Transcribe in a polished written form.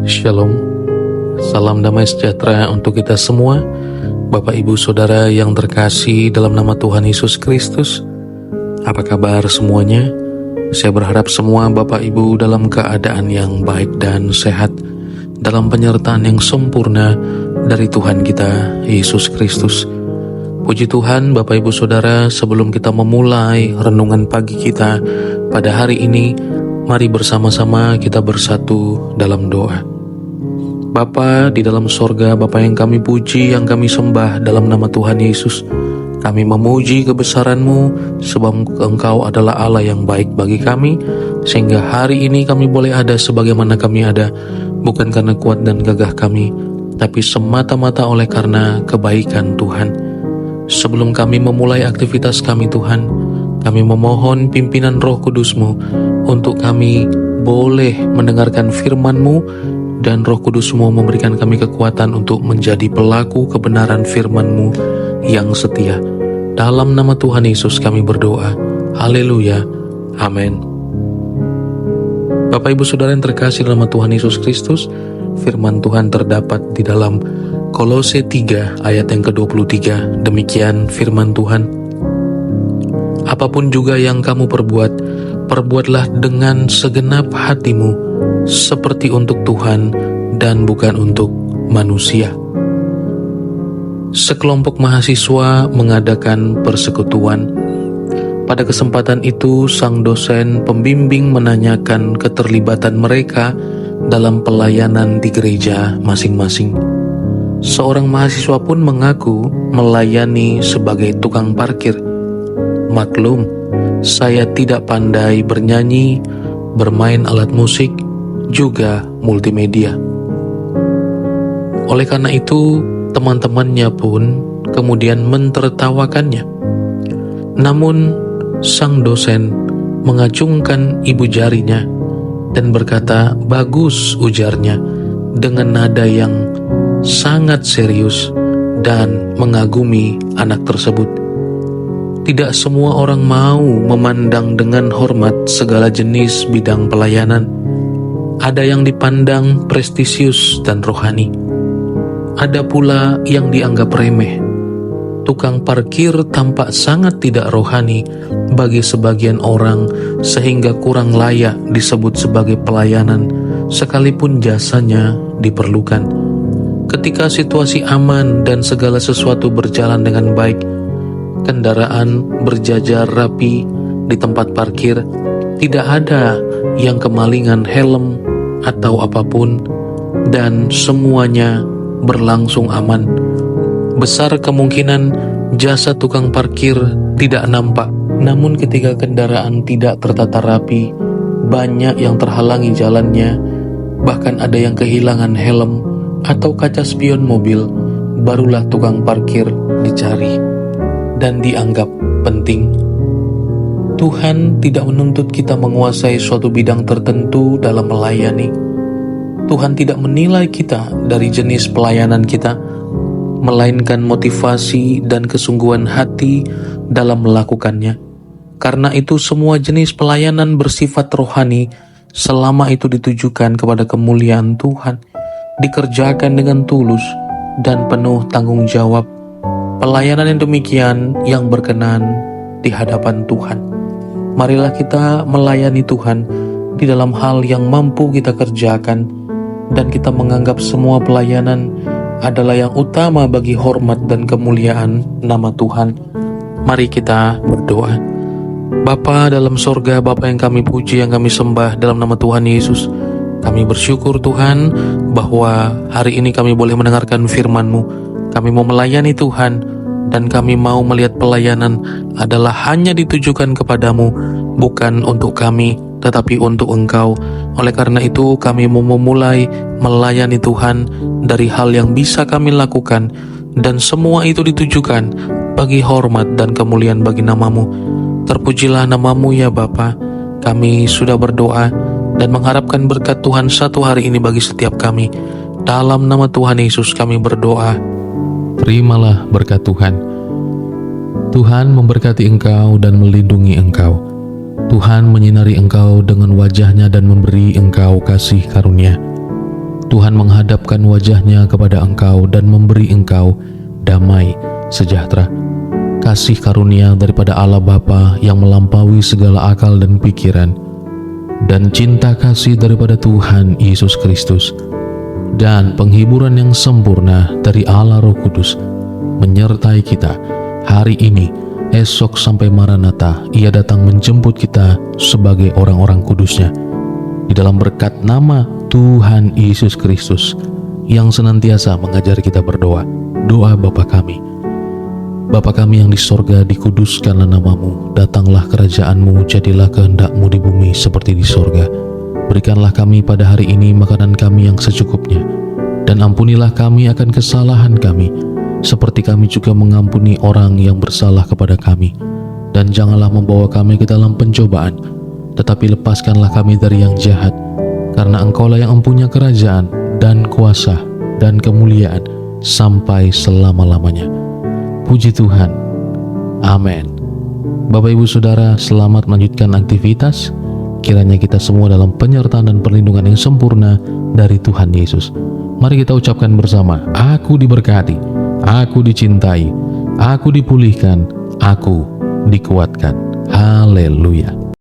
Shalom, salam damai sejahtera untuk kita semua, Bapak Ibu Saudara yang terkasih dalam nama Tuhan Yesus Kristus. Apa kabar semuanya? Saya berharap semua Bapak Ibu dalam keadaan yang baik dan sehat, dalam penyertaan yang sempurna dari Tuhan kita Yesus Kristus. Puji Tuhan Bapak Ibu Saudara, sebelum kita memulai renungan pagi kita pada hari ini, mari bersama-sama kita bersatu dalam doa. Bapa di dalam sorga, Bapa yang kami puji, yang kami sembah dalam nama Tuhan Yesus. Kami memuji kebesaran-Mu, sebab Engkau adalah Allah yang baik bagi kami, sehingga hari ini kami boleh ada sebagaimana kami ada, bukan karena kuat dan gagah kami, tapi semata-mata oleh karena kebaikan Tuhan. Sebelum kami memulai aktivitas kami Tuhan, kami memohon pimpinan Roh Kudus-Mu untuk kami boleh mendengarkan firman-Mu, dan Roh Kudus-Mu memberikan kami kekuatan untuk menjadi pelaku kebenaran firman-Mu yang setia. Dalam nama Tuhan Yesus kami berdoa. Haleluya. Amin. Bapak Ibu Saudara yang terkasih dalam nama Tuhan Yesus Kristus, firman Tuhan terdapat di dalam Kolose 3 ayat yang ke-23. Demikian firman Tuhan. Apapun juga yang kamu perbuat, perbuatlah dengan segenap hatimu, seperti untuk Tuhan dan bukan untuk manusia. Sekelompok mahasiswa mengadakan persekutuan. Pada kesempatan itu, sang dosen pembimbing menanyakan keterlibatan mereka dalam pelayanan di gereja masing-masing. Seorang mahasiswa pun mengaku melayani sebagai tukang parkir. Maklum, saya tidak pandai bernyanyi, bermain alat musik, juga multimedia. Oleh karena itu, teman-temannya pun kemudian mentertawakannya. Namun, sang dosen mengacungkan ibu jarinya dan berkata, "Bagus," ujarnya dengan nada yang sangat serius dan mengagumi anak tersebut. Tidak semua orang mau memandang dengan hormat segala jenis bidang pelayanan. Ada yang dipandang prestisius dan rohani. Ada pula yang dianggap remeh. Tukang parkir tampak sangat tidak rohani bagi sebagian orang, sehingga kurang layak disebut sebagai pelayanan, sekalipun jasanya diperlukan. Ketika situasi aman dan segala sesuatu berjalan dengan baik, kendaraan berjajar rapi di tempat parkir, tidak ada yang kemalingan helm atau apapun, dan semuanya berlangsung aman. Besar kemungkinan jasa tukang parkir tidak nampak, namun ketika kendaraan tidak tertata rapi, banyak yang terhalangi jalannya, bahkan ada yang kehilangan helm atau kaca spion mobil, barulah tukang parkir dicari dan dianggap penting. Tuhan tidak menuntut kita menguasai suatu bidang tertentu dalam melayani. Tuhan tidak menilai kita dari jenis pelayanan kita, melainkan motivasi dan kesungguhan hati dalam melakukannya. Karena itu semua jenis pelayanan bersifat rohani selama itu ditujukan kepada kemuliaan Tuhan, dikerjakan dengan tulus dan penuh tanggung jawab. Pelayanan yang demikian yang berkenan di hadapan Tuhan. Marilah kita melayani Tuhan di dalam hal yang mampu kita kerjakan, dan kita menganggap semua pelayanan adalah yang utama bagi hormat dan kemuliaan nama Tuhan. Mari kita berdoa. Bapa dalam sorga, Bapa yang kami puji, yang kami sembah dalam nama Tuhan Yesus, kami bersyukur Tuhan bahwa hari ini kami boleh mendengarkan firman-Mu. Kami mau melayani Tuhan, dan kami mau melihat pelayanan adalah hanya ditujukan kepadamu, bukan untuk kami, tetapi untuk Engkau. Oleh karena itu kami mau memulai melayani Tuhan dari hal yang bisa kami lakukan, dan semua itu ditujukan bagi hormat dan kemuliaan bagi nama-Mu. Terpujilah nama-Mu ya Bapa. Kami sudah berdoa dan mengharapkan berkat Tuhan satu hari ini bagi setiap kami. Dalam nama Tuhan Yesus kami berdoa. Terimalah berkat Tuhan. Tuhan memberkati engkau dan melindungi engkau. Tuhan menyinari engkau dengan wajah-Nya dan memberi engkau kasih karunia. Tuhan menghadapkan wajahnya kepada engkau dan memberi engkau damai sejahtera. Kasih karunia daripada Allah Bapa yang melampaui segala akal dan pikiran, dan cinta kasih daripada Tuhan Yesus Kristus, dan penghiburan yang sempurna dari Allah Roh Kudus menyertai kita hari ini, esok sampai Maranatha. Ia datang menjemput kita sebagai orang-orang kudusnya. Di dalam berkat nama Tuhan Yesus Kristus yang senantiasa mengajari kita berdoa. Doa Bapa kami. Bapa kami yang di sorga, dikuduskanlah namamu, datanglah kerajaanmu, jadilah kehendakmu di bumi seperti di sorga. Berikanlah kami pada hari ini makanan kami yang secukupnya, dan ampunilah kami akan kesalahan kami, seperti kami juga mengampuni orang yang bersalah kepada kami. Dan janganlah membawa kami ke dalam pencobaan, tetapi lepaskanlah kami dari yang jahat, karena Engkaulah yang mempunyai kerajaan dan kuasa dan kemuliaan sampai selama-lamanya. Puji Tuhan. Amin. Bapak Ibu Saudara, selamat melanjutkan aktivitas. Kiranya kita semua dalam penyertaan dan perlindungan yang sempurna dari Tuhan Yesus. Mari kita ucapkan bersama, aku diberkati, aku dicintai, aku dipulihkan, aku dikuatkan. Haleluya.